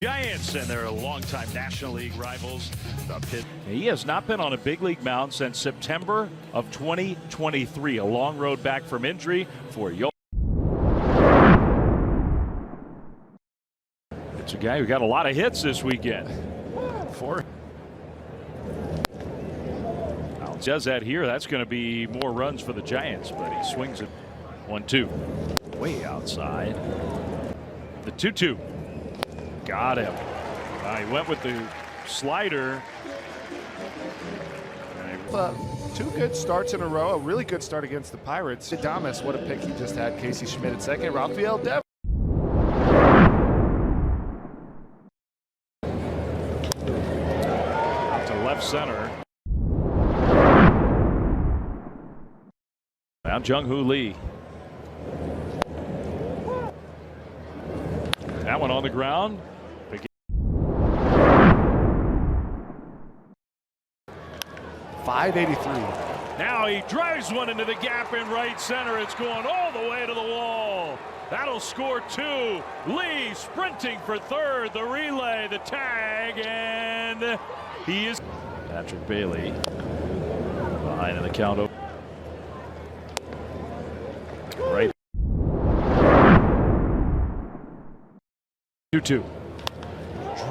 Giants and their longtime National League rivals. He has not been on a big league mound since September of 2023. A long road back from injury for Yo. It's a guy who got a lot of hits this weekend. Does that here. That's going to be more runs for the Giants, but he swings it 1-2. Way outside. The 2-2. Got him. He went with the slider. Two good starts in a row. A really good start against the Pirates. Adames, what a pick he just had. Casey Schmidt at second. Rafael Devers. Out to left center. Now Jung-Hoo Lee. That one on the ground. 583. Now he drives one into the gap in right center. It's going all the way to the wall. That'll score two. Lee sprinting for third. The relay, the tag, and he is. Patrick Bailey behind in the count. Right. 2-2.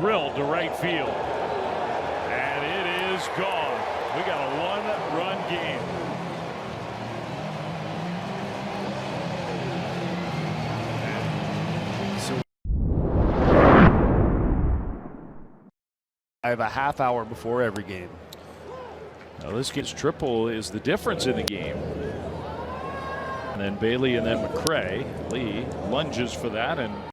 Drilled to right field. And it is gone. We got a one-run game. So I have a half hour before every game. Now this gets triple is the difference in the game. And then Bailey and then McCray. Lee lunges for that and